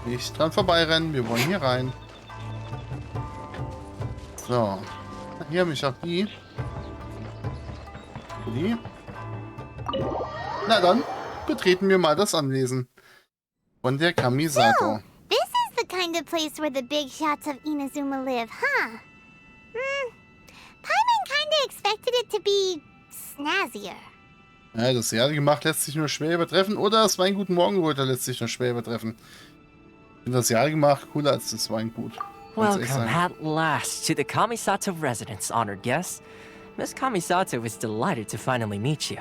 Nicht dran vorbeirennen, wir wollen hier rein. So. Hier habe ich auch die. Die. Na dann, betreten wir mal das Anwesen von der Kamisato. So, this is the kind of place where the big shots of Inazuma live, huh? Paimon kinda expected it to be snazzier. Ja, das Jahr gemacht lässt sich nur schwer übertreffen. Oder das Weingut Morgenröter lässt sich nur schwer übertreffen. Ich finde das Jahr gemacht cooler als das Weingut. Welcome at last to the Kamisato residence, honored guests. Miss Kamisato is delighted to finally meet you.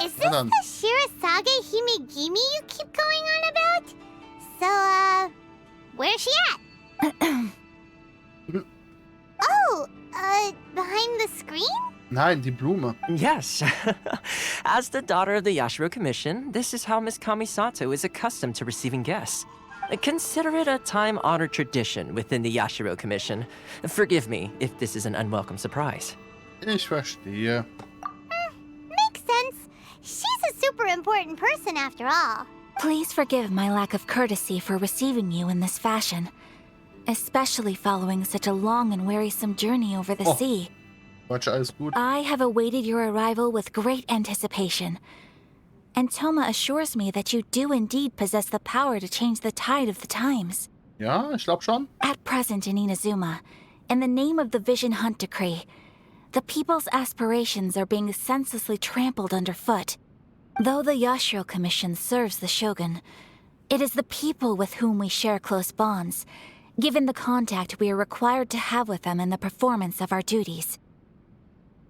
Is this the Shirasage Himegimi you keep going on about? So, where's she at? Oh, behind the screen? Nein, die Blume. Yes. As the daughter of the Yashiro Commission, this is how Miss Kamisato is accustomed to receiving guests. Consider it a time-honored tradition within the Yashiro Commission. Forgive me if this is an unwelcome surprise. Ich verstehe. Makes sense. She's a super important person after all. Please forgive my lack of courtesy for receiving you in this fashion, especially following such a long and wearisome journey over the sea. Quatsch, alles gut. I have awaited your arrival with great anticipation, and Toma assures me that you do indeed possess the power to change the tide of the times. Ja, ich glaube schon. At present in Inazuma, in the name of the Vision Hunt Decree, the people's aspirations are being senselessly trampled underfoot. Though the Yashiro Commission serves the Shogun, it is the people with whom we share close bonds, given the contact we are required to have with them in the performance of our duties.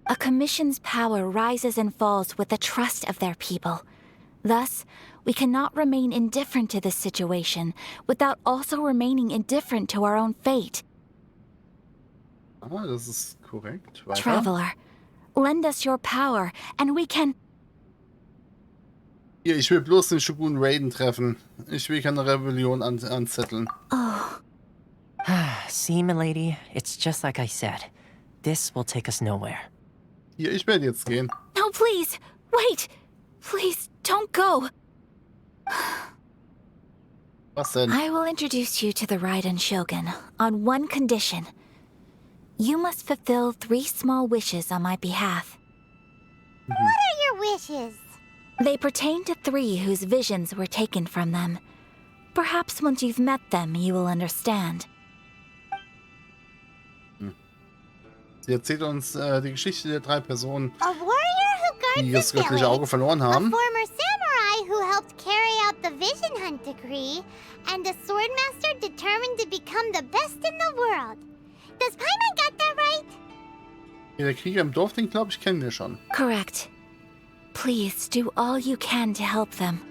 A commission's power rises and falls with the trust of their people. Thus, we cannot remain indifferent to this situation without also remaining indifferent to our own fate. Ah, das ist korrekt. Weiter. Traveler, lend us your power, and we can... Hier, ich will bloß den Shogun Raiden treffen. Ich will keine Rebellion anzetteln. Oh. See, milady, it's just like I said. This will take us nowhere. Hier, ich werde jetzt gehen. No, please, wait! Please, don't go! Was denn? I will introduce you to the Raiden Shogun on one condition. You must fulfill 3 small wishes on my behalf. What are your wishes? They pertain to 3 whose visions were taken from them. Perhaps once you've met them, you will understand. Sie erzählt uns die Geschichte der 3 Personen, A warrior who die guards das the göttliche Auge village, verloren a haben. former samurai who helped carry out the Vision Hunt Decree, and a swordmaster determined to become the best in the world. Does Paimon got that right? Hier, der Krieger im Dorf, den glaube ich, kennen wir schon. Correct. Please do all you can to help them.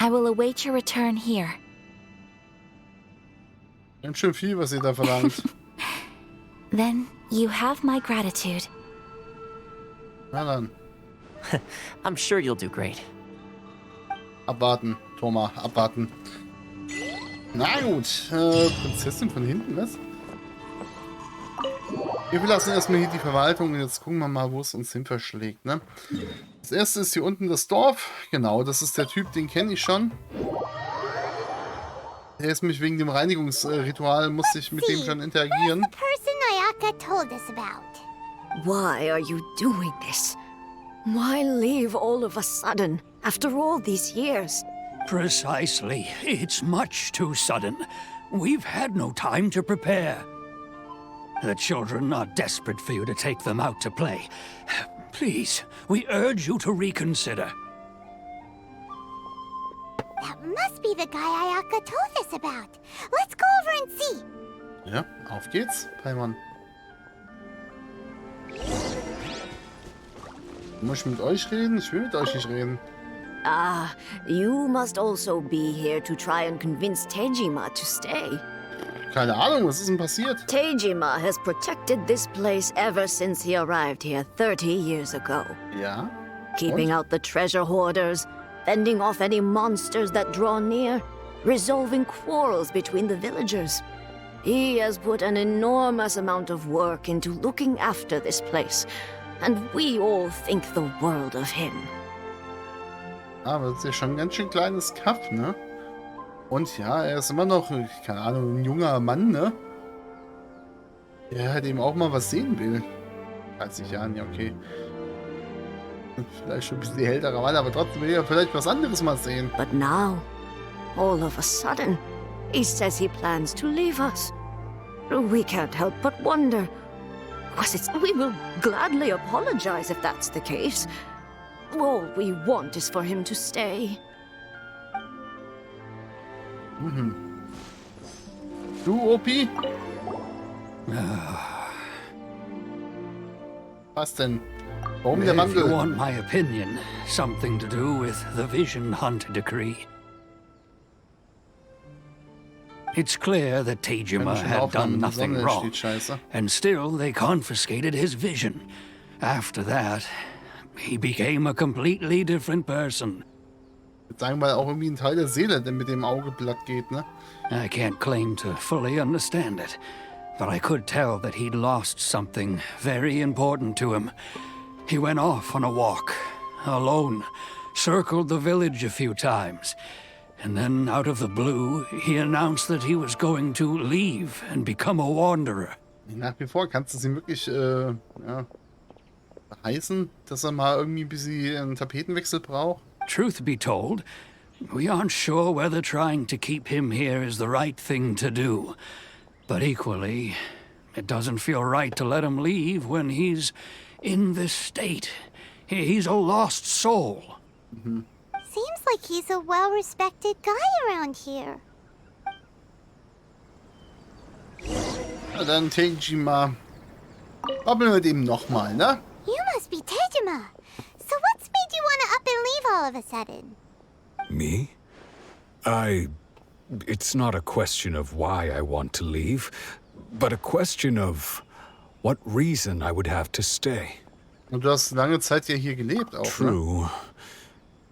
I will await your return here. Ganz schön viel, was ihr da verlangt. Then you have my gratitude. Na dann, I'm sure you'll do great. abwarten, Thomas, abwarten. Na gut, Prinzessin von hinten, was? Wir verlassen erstmal hier die Verwaltung und jetzt gucken wir mal, wo es uns hin verschlägt, ne? Das erste ist hier unten das Dorf. Genau, das ist der Typ, den kenne ich schon. Der ist mich wegen dem Reinigungsritual, musste ich mit dem schon interagieren. The person Ayaka told us about. Why are you doing this? Why leave all of a sudden, after all these years? Precisely. It's much too sudden. We've had no time to prepare. The children are desperate for you to take them out to play. Please, we urge you to reconsider. That must be the guy Ayaka told us about. Let's go over and see. Ja, auf geht's, Paimon. Muss ich mit euch reden? Ich will mit euch nicht reden. Ah, you must also be here to try and convince Tejima to stay. Keine Ahnung, was ist denn passiert? Tejima has protected this place ever since he arrived here 30 years ago. Ja. Keeping out the treasure hoarders, fending off any monsters that draw near, resolving quarrels between the villagers. He has put an enormous amount of work into looking after this place, and we all think the world of him. Aber das ist ja schon ein ganz schön kleines Kaff, ne? Und ja, er ist immer noch, keine Ahnung, ein junger Mann, ne? Der halt eben auch mal was sehen will. 30 Jahren, ja, okay. Vielleicht schon ein bisschen älterer Mann, aber trotzdem will er vielleicht was anderes mal sehen. But now, all of a sudden, he says he plans to leave us. We can't help but wonder. We will gladly apologize if that's the case. All we want is for him to stay. Mhm. Du, Opi? Was denn? Warum der If you Wandel? want my opinion, something to do with the Vision Hunt Decree. It's clear that Teyvat had done nothing wrong, and still they confiscated his vision. After that, he became a completely different person. Sagen wir auch irgendwie ein Teil der Seele, der mit dem Auge platt geht, ne? I can't claim to fully understand it, but I could tell that he'd lost something very important to him. He went off on a walk, alone, circled the village a few times, and then out of the blue, he announced that he was going to leave and become a wanderer. Nach wie vor, kannst du es ihm wirklich, ja, heißen, dass er mal irgendwie ein bisschen einen Tapetenwechsel braucht? Truth be told, we aren't sure whether trying to keep him here is the right thing to do. But equally, it doesn't feel right to let him leave when he's in this state. He's a lost soul. Seems like he's a well-respected guy around here. Na dann, Tejima. Babbeln wir mit ihm nochmal, ne? You must be Tejima. So what's made you want to up and leave all of a sudden? Me? It's not a question of why I want to leave, but a question of what reason I would have to stay. Und du hast lange Zeit ja hier gelebt auch, ne? True,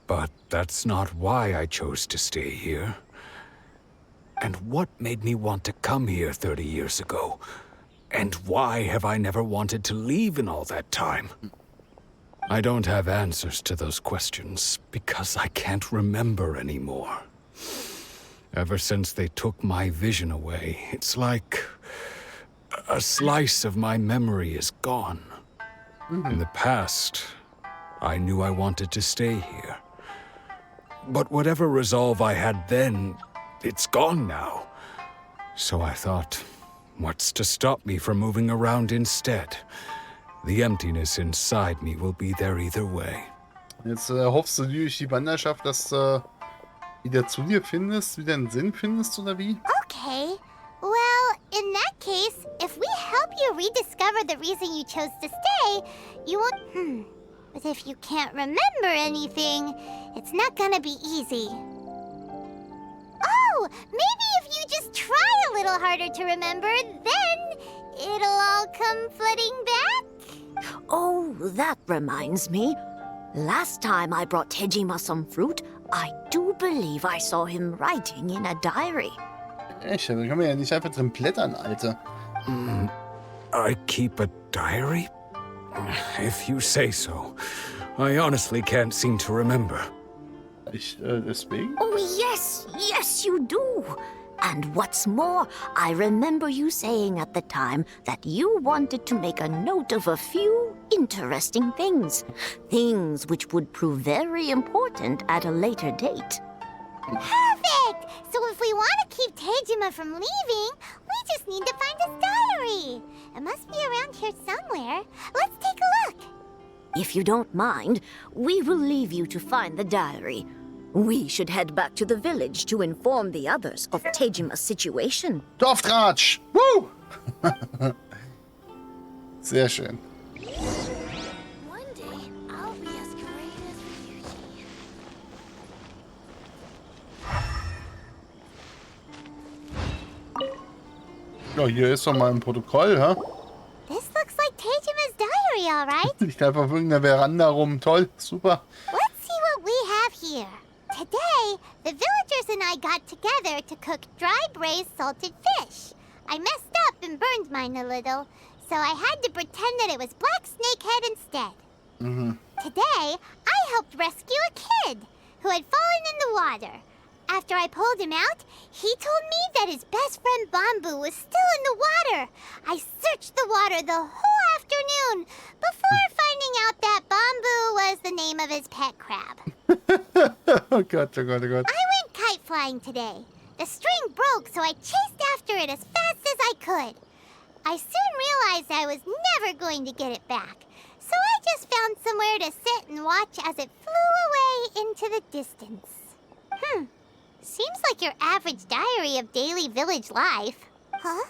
but that's not why I chose to stay here. And what made me want to come here 30 years ago? And why have I never wanted to leave in all that time? I don't have answers to those questions because I can't remember anymore. Ever since they took my vision away, it's like a slice of my memory is gone. In the past, I knew I wanted to stay here. But whatever resolve I had then, it's gone now. So I thought, what's to stop me from moving around instead? The emptiness inside me will be there either way. Jetzt hoffst du durch die Wanderschaft, dass du wieder zu dir findest, wieder einen Sinn findest, oder wie? Okay. Well, in that case, if we help you rediscover the reason you chose to stay, you won't... But if you can't remember anything, it's not gonna be easy. Oh, maybe if you just try a little harder to remember, then it'll all come flooding back? Oh, that reminds me. Last time I brought Tejima some fruit, I do believe I saw him writing in a diary. Echt, da kann man ja nicht einfach drin blättern, Alter. I keep a diary? If you say so. I honestly can't seem to remember. Deswegen? Oh, yes, you do. And what's more, I remember you saying at the time that you wanted to make a note of a few interesting things. Things which would prove very important at a later date. Perfect! So if we want to keep Tejima from leaving, we just need to find his diary. It must be around here somewhere. Let's take a look. If you don't mind, we will leave you to find the diary. We should head back to the village to inform the others of Tejima's situation. Dorftratsch! Woo! Sehr schön. One day, I'll be as great as Ryuji. Ja, hier ist doch mal ein Protokoll, hä? This looks like Tejima's diary, all right? Liegt einfach auf irgendeiner Veranda rum. Toll, super. Let's see what we have here. Today, the villagers and I got together to cook dry braised salted fish. I messed up and burned mine a little, so I had to pretend that it was black snakehead instead. Today, I helped rescue a kid who had fallen in the water. After I pulled him out, he told me that his best friend Bamboo was still in the water. I searched the water the whole afternoon before finding out that Bamboo was the name of his pet crab. Oh Gott, oh Gott, oh Gott. I went kite flying today. The string broke, so I chased after it as fast as I could. I soon realized I was never going to get it back, so I just found somewhere to sit and watch as it flew away into the distance. Seems like your average diary of daily village life. Huh?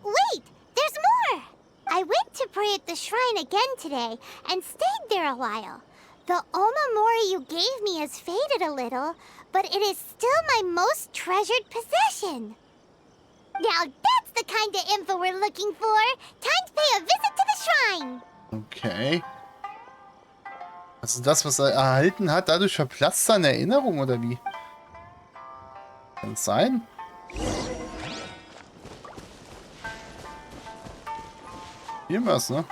Wait, there's more! I went to pray at the shrine again today and stayed there a while. The omamori you gave me has faded a little, but it is still my most treasured possession. Now that's the kind of info we're looking for. Time to pay a visit to the shrine. Okay. Also das, was er erhalten hat, dadurch verblasst seine Erinnerung, oder wie? Kann es sein? Hier was, ne?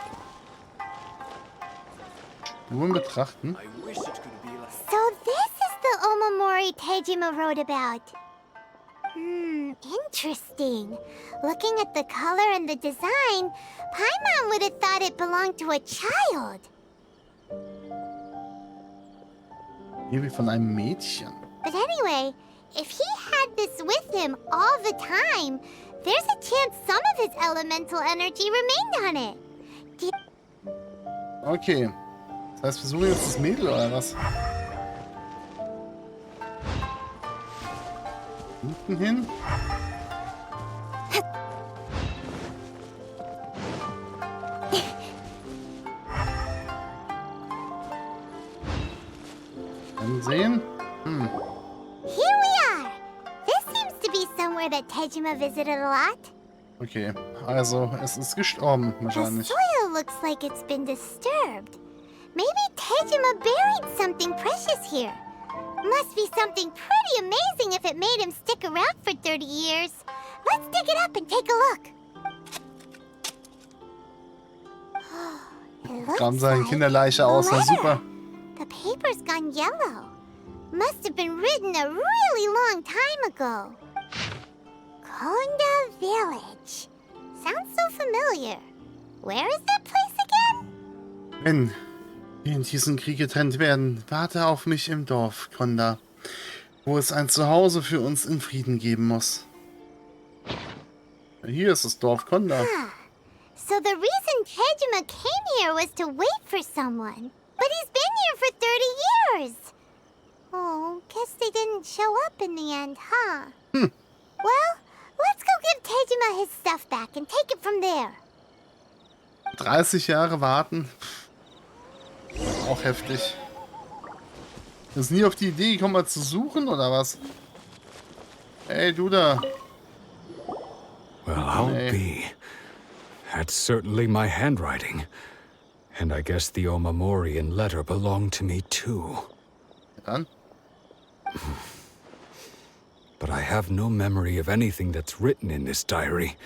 Spuren betrachten. So this is the omamori Tejima wrote about. Interesting. Looking at the color and the design, Paimon would have thought it belonged to a child. Hier wie von einem Mädchen. But anyway, if he had this with him all the time, there's a chance some of his elemental energy remained on it. Okay. Das heißt, wir suchen jetzt das Mädel, oder was? Hinten hin. Ansehen. Here we are. This seems to be somewhere that Tejima visited a lot. Okay, also es ist gestorben The wahrscheinlich. soil looks like it's been disturbed. Maybe Tejima buried something precious here. Must be something pretty amazing if it made him stick around for 30 years. Let's dig it up and take a look. It looks Kram seine like Kinderleiche aus, na letter. super. The paper's gone yellow. Must have been written a really long time ago. Konda Village. Sounds so familiar. Where is that place again? Wenn wir in diesem Krieg getrennt werden, warte auf mich im Dorf, Konda, wo es ein Zuhause für uns in Frieden geben muss. Hier ist das Dorf Konda. So the reason Tejima came here was to wait for someone. But he's been here for 30 years. Oh, guess they didn't show up in the end, huh? Well, let's go give Tejima his stuff back and take it from there. 30 Jahre warten. Auch heftig. Ist nie auf die Idee gekommen, mal zu suchen, oder was? Hey, du da. Well, I'll be. That's certainly my handwriting. And I guess the omamori and letter belong to me too. Dann? But I have no memory of anything that's written in this diary.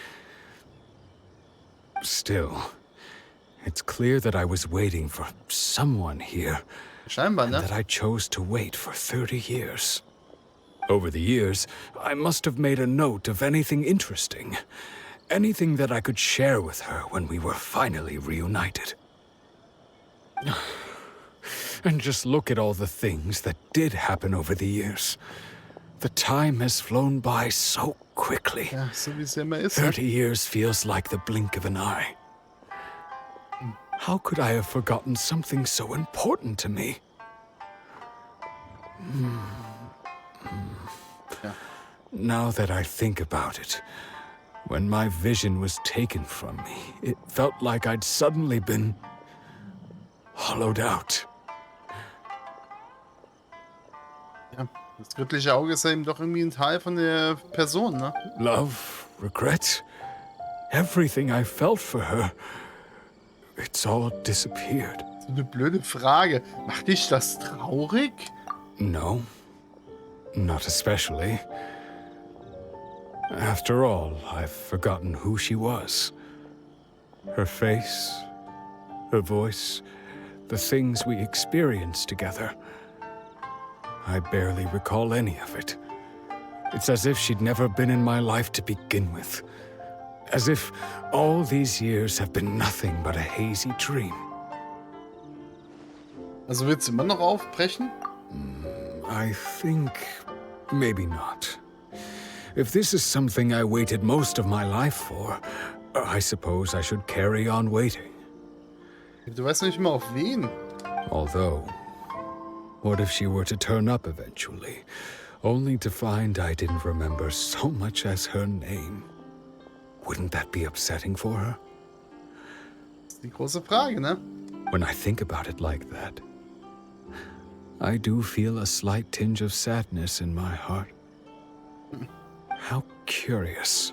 Still, it's clear that I was waiting for someone here. Scheinbar, And ne? that I chose to wait for 30 years. Over the years, I must have made a note of anything interesting. Anything that I could share with her when we were finally reunited. And just look at all the things that did happen over the years. The time has flown by so quickly. Ja, so wie es ja immer ist. Ne? 30 years feels like the blink of an eye. How could I have forgotten something so important to me? Ja. Now that I think about it, when my vision was taken from me, it felt like I'd suddenly been hollowed out. Ja, das göttliche Auge ist ja eben doch irgendwie ein Teil von der Person, ne? Love, regret, everything I felt for her, it's all disappeared. So eine blöde Frage. Macht dich das traurig? No, not especially. After all, I've forgotten who she was. Her face, her voice, the things we experienced together. I barely recall any of it. It's as if she'd never been in my life to begin with. As if all these years have been nothing but a hazy dream. Also willst du immer noch aufbrechen? I think maybe not. If this is something I waited most of my life for, I suppose I should carry on waiting. Du weißt nicht mal auf wen. Although, what if she were to turn up eventually, only to find I didn't remember so much as her name? Wouldn't that be upsetting for her? Das ist die große Frage, ne? When I think about it like that, I do feel a slight tinge of sadness in my heart. How curious.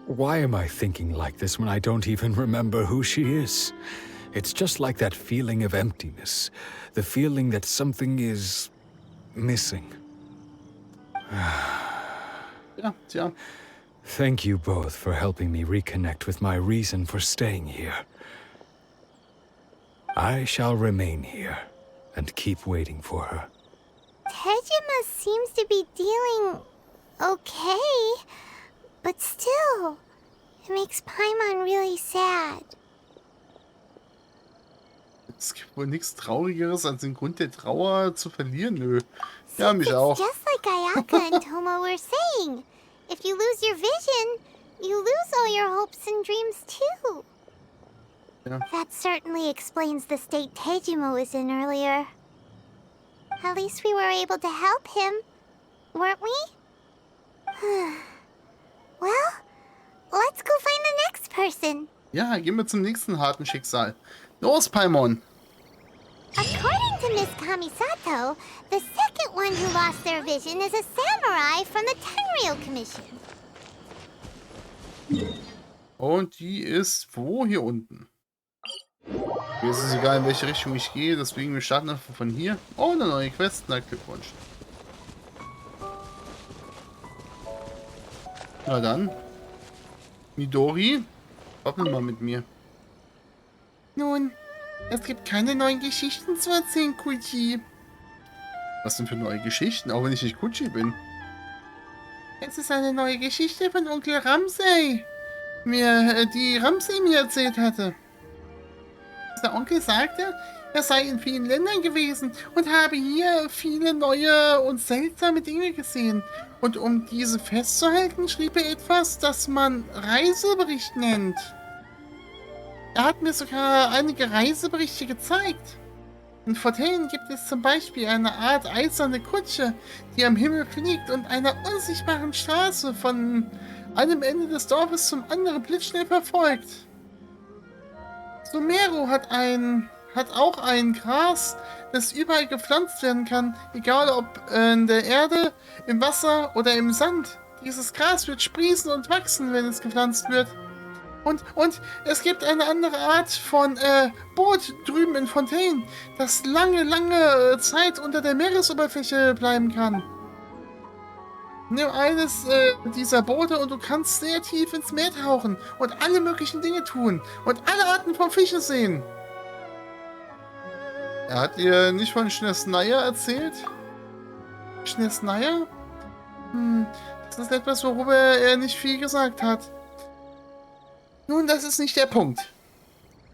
Why am I thinking like this when I don't even remember who she is? It's just like that feeling of emptiness, the feeling that something is missing. Ja, tja. Thank you both for helping me reconnect with my reason for staying here. I shall remain here and keep waiting for her. Tejima seems to be dealing okay, but still, it makes Paimon really sad. Es gibt wohl nichts Traurigeres, als den Grund der Trauer zu verlieren. Nö. Ja, mich auch. Just like Ayaka and Tomo were saying. If you lose your vision, you lose all your hopes and dreams too. Yeah. That certainly explains the state Tejima was in earlier. At least we were able to help him, weren't we? Well, let's go find the next person. Ja, gehen wir zum nächsten harten Schicksal. Los, Paimon. According to Miss Kamisato, the second one who lost their vision is a samurai from the Tenryou Commission. Und die ist wo? Hier unten. Mir ist es egal, in welche Richtung ich gehe, deswegen wir starten einfach von hier. Oh, eine neue Quest. Na, Glückwunsch. Na dann. Midori, hoppen mal mit mir. Nun, es gibt keine neuen Geschichten zu erzählen, Kuchi. Was denn für neue Geschichten, auch wenn ich nicht Kuchi bin? Es ist eine neue Geschichte von Onkel Ramsay. Die Ramsay mir erzählt hatte. Der Onkel sagte, er sei in vielen Ländern gewesen und habe hier viele neue und seltsame Dinge gesehen. Und um diese festzuhalten, schrieb er etwas, das man Reisebericht nennt. Er hat mir sogar einige Reiseberichte gezeigt. In Fortellen gibt es zum Beispiel eine Art eiserne Kutsche, die am Himmel fliegt und einer unsichtbaren Straße von einem Ende des Dorfes zum anderen blitzschnell verfolgt. Sumeru hat auch ein Gras, das überall gepflanzt werden kann, egal ob in der Erde, im Wasser oder im Sand. Dieses Gras wird sprießen und wachsen, wenn es gepflanzt wird. Und es gibt eine andere Art von Boot drüben in Fontaine, das lange Zeit unter der Meeresoberfläche bleiben kann. Nimm eines dieser Boote und du kannst sehr tief ins Meer tauchen und alle möglichen Dinge tun und alle Arten von Fischen sehen. Er hat ihr nicht von Schwester erzählt? Schwester? Das ist etwas, worüber er nicht viel gesagt hat. Nun, das ist nicht der Punkt.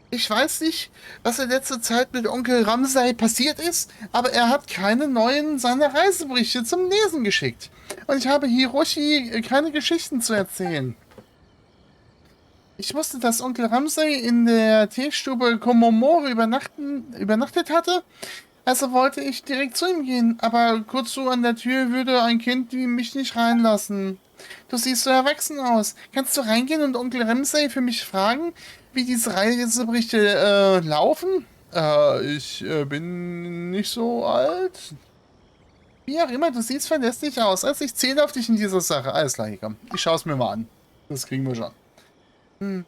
Ich weiß nicht, was in letzter Zeit mit Onkel Ramsay passiert ist, aber er hat keine neuen seiner Reiseberichte zum Lesen geschickt. Und ich habe Hiroshi keine Geschichten zu erzählen. Ich wusste, dass Onkel Ramsay in der Teestube Komomori übernachtet hatte, also wollte ich direkt zu ihm gehen, aber kurz so an der Tür würde ein Kind wie mich nicht reinlassen. Du siehst so erwachsen aus. Kannst du reingehen und Onkel Ramsay für mich fragen, wie diese Reiseberichte laufen? Ich bin nicht so alt. Wie auch immer, du siehst verlässlich aus. Also ich zähle auf dich in dieser Sache. Alles klar, komm. Ich schaue es mir mal an. Das kriegen wir schon.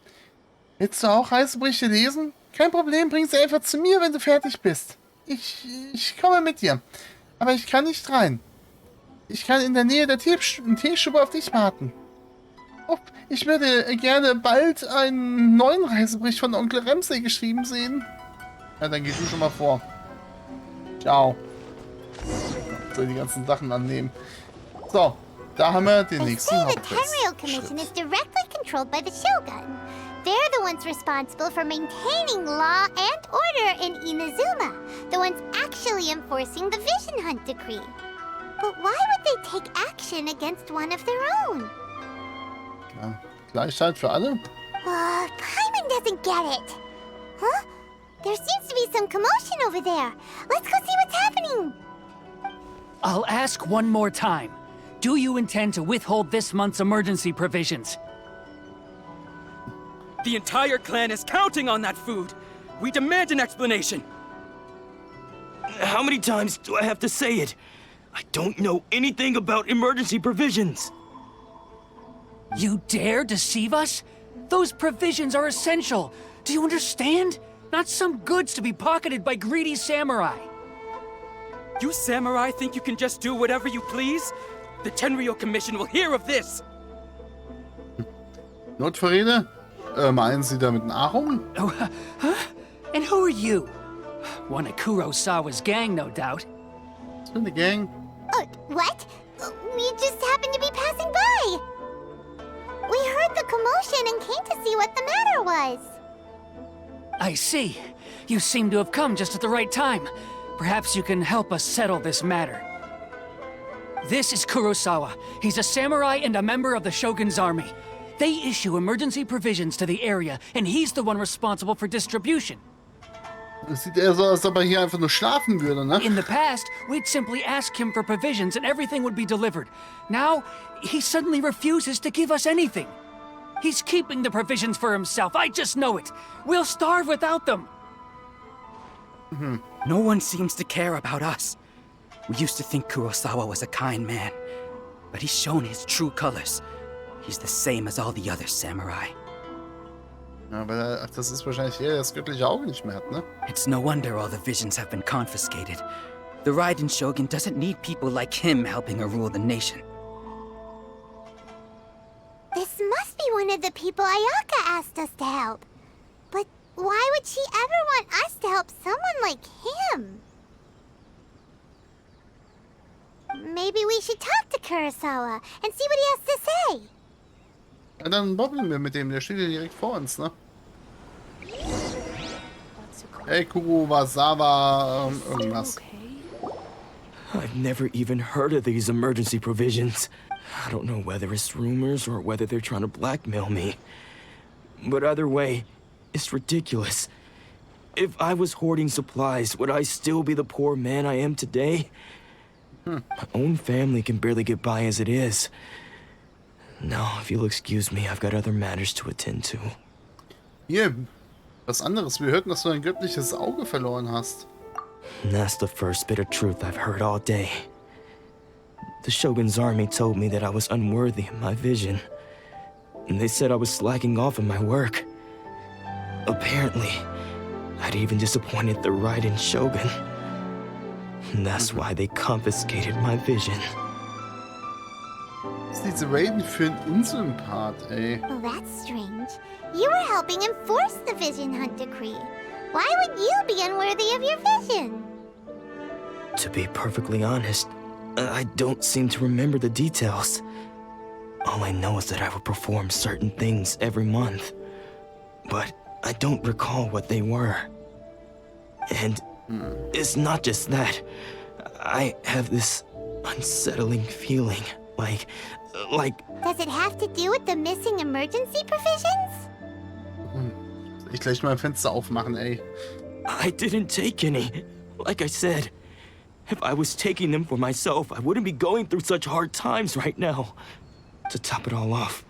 Willst du auch Reiseberichte lesen? Kein Problem, bring sie einfach zu mir, wenn du fertig bist. Ich komme mit dir. Aber ich kann nicht rein. Ich kann in der Nähe der Teestube auf dich warten. Oh, ich würde gerne bald einen neuen Reisebericht von Onkel Ramsay geschrieben sehen. Ja, dann geh du schon mal vor. Ciao. Soll die ganzen Sachen annehmen. So, Da haben wir den They nächsten say the Tenryou Commission is Hauptquest. directly controlled by the Shogun. They're the ones responsible for maintaining law and order in Inazuma, the ones actually enforcing the Vision Hunt Decree. But why would they take action against one of their own? Ja, Gleichheit für alle. Paimon doesn't get it. Huh? There seems to be some commotion over there. Let's go see what's happening. I'll ask one more time. Do you intend to withhold this month's emergency provisions? The entire clan is counting on that food. We demand an explanation. How many times do I have to say it? I don't know anything about emergency provisions. You dare deceive us? Those provisions are essential. Do you understand? Not some goods to be pocketed by greedy samurai. You samurai think you can just do whatever you please? The Tenryou Commission will hear of this. Notvorrede? Meinen Sie damit Nahrung? Oh, huh? And who are you? One of Kurosawa's gang, no doubt. Was für eine Gang? What? We just happened to be passing by. We heard the commotion and came to see what the matter was. I see. You seem to have come just at the right time. Perhaps you can help us settle this matter. This is Kurosawa. He's a samurai and a member of the Shogun's army. They issue emergency provisions to the area, and he's the one responsible for distribution. Es sieht eher so aus, als ob er hier einfach nur schlafen würde, ne? In the past, we'd simply ask him for provisions and everything would be delivered. Now, he suddenly refuses to give us anything. He's keeping the provisions for himself. I just know it. We'll starve without them. No one seems to care about us. We used to think Kurosawa was a kind man, but he's shown his true colors. He's the same as all the other samurai. Ja, aber das ist wahrscheinlich eher das göttliche Auge nicht mehr hat, ne? It's no wonder all the visions have been confiscated. The Raiden Shogun doesn't need people like him helping her rule the nation. This must be one of the people Ayaka asked us to help. But why would she ever want us to help someone like him? Maybe we should talk to Kurosawa and see what he has to say. Ja, dann wobbeln wir mit dem, der steht ja direkt vor uns, ne? Hey, Kurosawa, irgendwas. I've never even heard of these emergency provisions. I don't know whether it's rumors or whether they're trying to blackmail me. But either way, it's ridiculous. If I was hoarding supplies, would I still be the poor man I am today? My own family can barely get by as it is. Now, if you'll excuse me, I've got other matters to attend to. Hier, was anderes. Wir hörten, dass du ein göttliches Auge verloren hast. That's the first bit of truth I've heard all day. The Shogun's army told me that I was unworthy of my vision. And they said I was slacking off in my work. Apparently, I'd even disappointed the Raiden Shogun. And that's why they confiscated my vision. Diese Raiden für einen Unsympath, ey. Well, that's strange. You were helping enforce the Vision Hunt Decree. Why would you be unworthy of your vision? To be perfectly honest, I don't seem to remember the details. All I know is that I would perform certain things every month. But I don't recall what they were. And it's not just that. I have this unsettling feeling, like... Does it have to do with the missing emergency provisions? Ich gleich mal ein Fenster aufmachen, ey. I didn't take any. Like I said, if I was taking them for myself, I wouldn't be going through such hard times right now. To top it all off,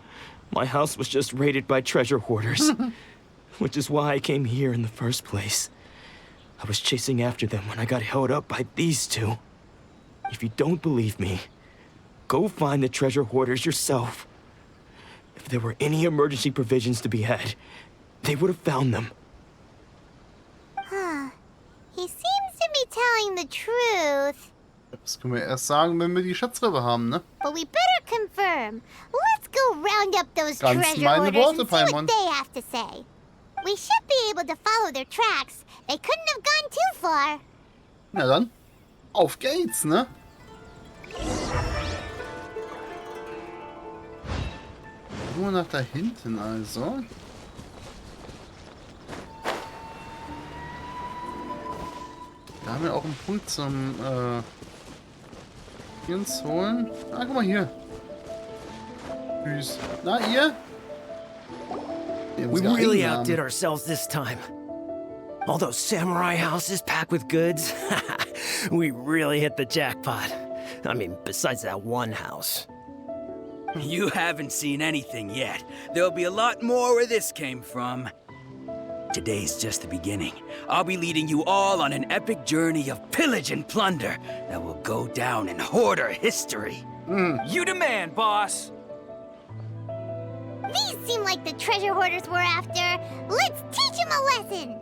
my house was just raided by treasure hoarders. Which is why I came here in the first place. I was chasing after them when I got held up by these two. If you don't believe me, go find the treasure hoarders yourself. If there were any emergency provisions to be had, they would have found them. Huh. He seems to be telling the truth. Das können wir erst sagen, wenn wir die Schatzrebe haben, ne? But we better confirm. Let's go round up those Ganz treasure meine hoarders Worte, and see Paimon. what they have to say. We should be able to follow their tracks. They couldn't have gone too far. Na dann, auf geht's, ne? Nur nach da hinten also. Da haben wir auch einen Punkt zum uns holen. Ah, guck mal hier. Tschüss. Na, ihr? We really outdid ourselves this time. All those samurai houses packed with goods. We really hit the jackpot. I mean, besides that one house. You haven't seen anything yet. There'll be a lot more where this came from. Today's just the beginning. I'll be leading you all on an epic journey of pillage and plunder that will go down in hoarder history. You demand, boss. These seem like the treasure hoarders we're after. Let's teach them a lesson.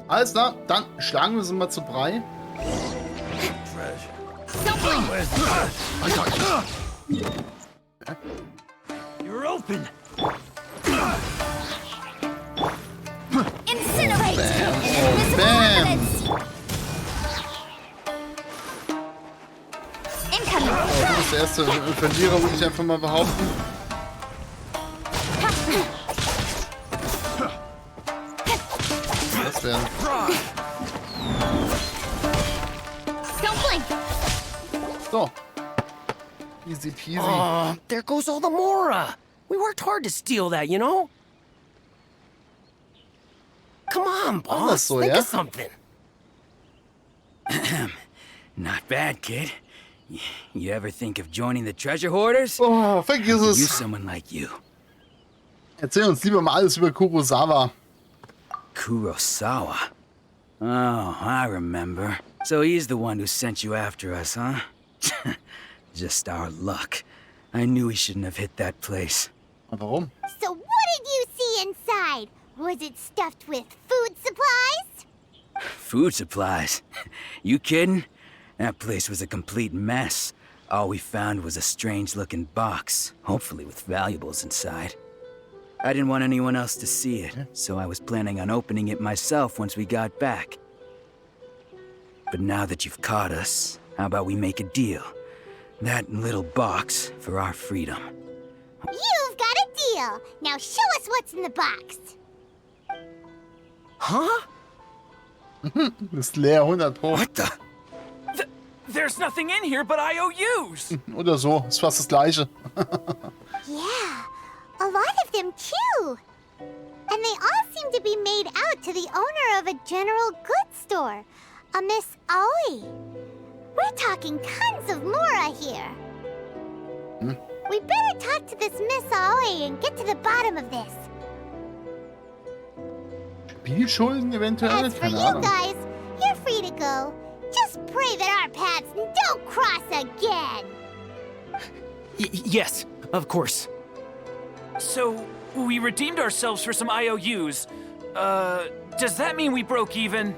Alles klar, dann schlagen wir sie mal zu Brei. You're open. Incinerate! Bam! Incoming! Du bist der erste Verlierer, würde ich einfach mal behaupten. Das wäre. Don't blink! So. Easy peasy. Oh, there goes all the mora. We worked hard to steal that, you know? Come on, boss. so, Think yeah? of something. Not bad, kid. You ever think of joining the treasure hoarders? Oh, vergiss Use es. someone like you. Erzähl uns lieber mal alles über Kurosawa. Kurosawa? Oh, I remember. So he's the one who sent you after us, huh? Just our luck. I knew he shouldn't have hit that place. Warum? So what did you see inside? Was it stuffed with food supplies? Food supplies? You kidding? That place was a complete mess. All we found was a strange-looking box, hopefully with valuables inside. I didn't want anyone else to see it, so I was planning on opening it myself once we got back. But now that you've caught us, how about we make a deal? That little box for our freedom. You've got a deal. Now show us what's in the box. Huh? Das ist leer, 100 Pro. What the? There's nothing in here but IOUs. Oder so, ist fast das gleiche. Yeah, a lot of them too. And they all seem to be made out to the owner of a general goods store, a Miss Aoi. We're talking tons of mora here. We better talk to this Miss Aoi and get to the bottom of this. Spielschulden eventuell? As for Keine you Ahnung. guys, you're free to go. Just pray that our paths don't cross again. Yes, of course. So, we redeemed ourselves for some IOUs. Does that mean we broke even?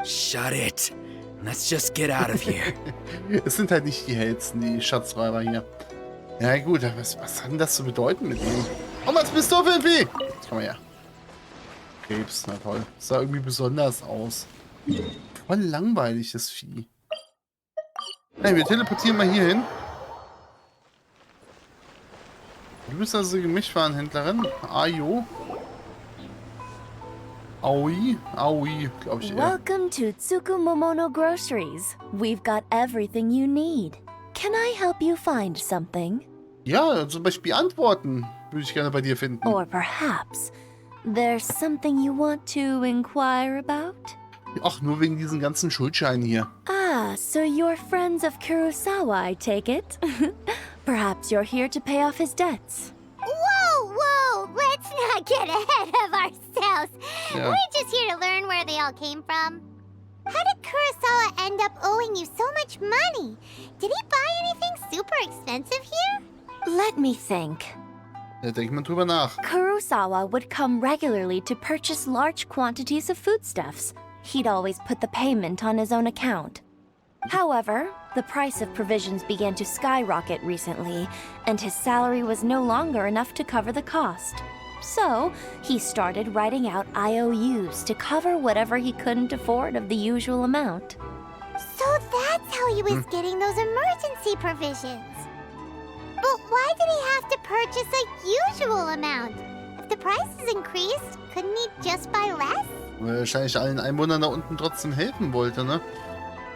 Shut it. Let's just get out of here. Es sind halt nicht die hellsten, die Schatzräuber hier. Ja gut, was hat denn das zu bedeuten mit ihm? Oh, was bist du für ein Vieh? Komm mal her. Krebs, na toll. Sah irgendwie besonders aus. Voll langweilig, das Vieh. Hey, wir teleportieren mal hier hin. Du bist also Gemischtwarenhändlerin. Ayo. Aoi, glaube ich eher. Welcome to Tsukumomono Groceries. We've got everything you need. Can I help you find something? Ja, zum Beispiel Antworten würde ich gerne bei dir finden. Or perhaps there's something you want to inquire about? Ach, nur wegen diesen ganzen Schuldscheinen hier. Ah, so you're friends of Kurosawa, I take it? Perhaps you're here to pay off his debts. Whoa, let's not get ahead of ourselves. Yeah. We're just here to learn where they all came from. How did Kurosawa end up owing you so much money? Did he buy anything super expensive here? Let me think. Da denkt man drüber nach. Kurosawa would come regularly to purchase large quantities of foodstuffs. He'd always put the payment on his own account. However, the price of provisions began to skyrocket recently, and his salary was no longer enough to cover the cost. So, he started writing out IOUs to cover whatever he couldn't afford of the usual amount. So that's how he was getting those emergency provisions. But why did he have to purchase a usual amount? If the price is increased, couldn't he just buy less? Weil er wahrscheinlich allen Einwohnern da unten trotzdem helfen wollte, ne?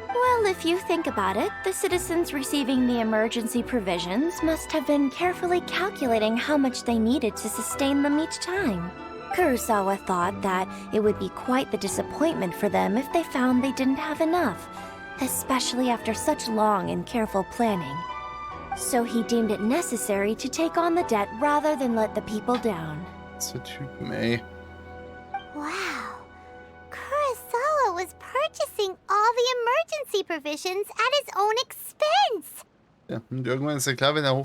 Well, if you think about it, the citizens receiving the emergency provisions must have been carefully calculating how much they needed to sustain them each time. Kurosawa thought that it would be quite the disappointment for them if they found they didn't have enough, especially after such long and careful planning. So he deemed it necessary to take on the debt rather than let the people down. Was für Typen, ey. Wow. Kurosawa was purchasing all the emergency provisions at his own expense. Ja, und irgendwann ist ja klar, wenn er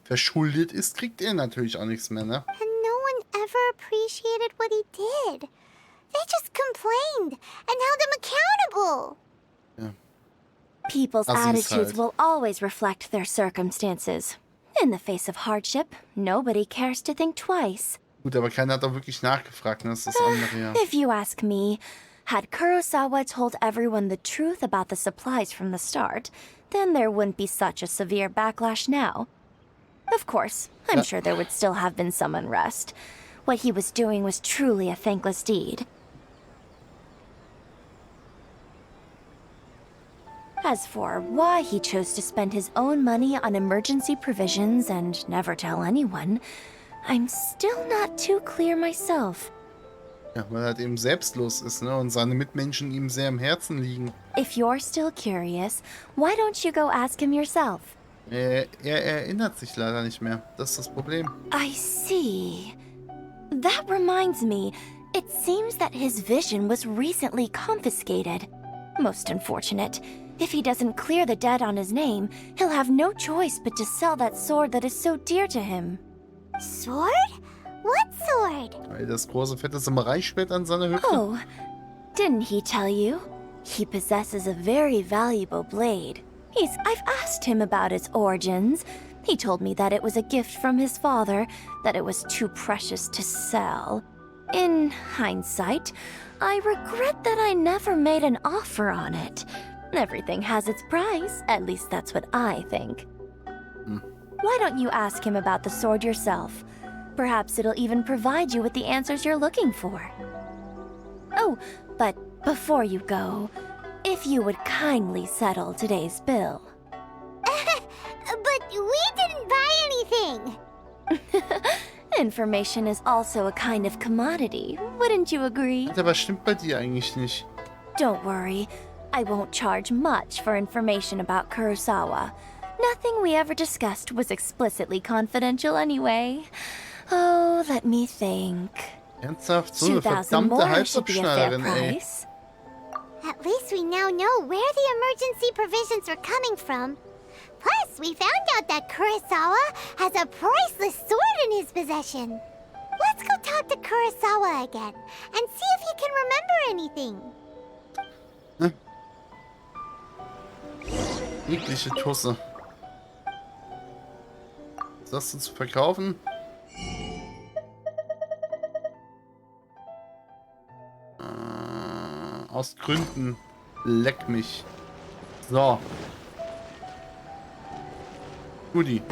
verschuldet ist, kriegt er natürlich auch nichts mehr, ne? And no one ever appreciated what he did. They just complained and held him accountable. Ja. People's attitudes will always reflect their circumstances. In the face of hardship, nobody cares to think twice. Gut, aber keiner hat auch wirklich nachgefragt, ne? Das ist das andere, ja. If you ask me, had Kurosawa told everyone the truth about the supplies from the start, then there wouldn't be such a severe backlash now. Of course, I'm sure there would still have been some unrest. What he was doing was truly a thankless deed. As for why he chose to spend his own money on emergency provisions and never tell anyone, I'm still not too clear myself. Ja, weil er halt eben selbstlos ist, ne? Und seine Mitmenschen ihm sehr am Herzen liegen. If you're still curious, why don't you go ask him yourself? Er erinnert sich leider nicht mehr. Das ist das Problem. I see. That reminds me, it seems that his vision was recently confiscated. Most unfortunate. If he doesn't clear the debt on his name, he'll have no choice but to sell that sword that is so dear to him. Sword? What sword? Weil das große fette Samurai-Schwert an seiner Hüfte. Oh, didn't he tell you? He possesses a very valuable blade. I've asked him about its origins. He told me that it was a gift from his father, that it was too precious to sell. In hindsight, I regret that I never made an offer on it. Everything has its price, at least that's what I think. Why don't you ask him about the sword yourself? Perhaps it'll even provide you with the answers you're looking for. Oh, but before you go, if you would kindly settle today's bill. But we didn't buy anything. Information is also a kind of commodity, wouldn't you agree? Aber stimmt bei dir eigentlich nicht. Don't worry, I won't charge much for information about Kurosawa. Nothing we ever discussed was explicitly confidential anyway. Oh, let me think. Ernsthaft? So eine 2,000 verdammte more should be a fair Halsabschneiderin, ey. price. At least we now know where the emergency provisions were coming from. Plus, we found out that Kurosawa has a priceless sword in his possession. Let's go talk to Kurosawa again and see if he can remember anything. Eklige Tusse. Was hast du zu verkaufen? Aus Gründen. Leck mich. So. Guti.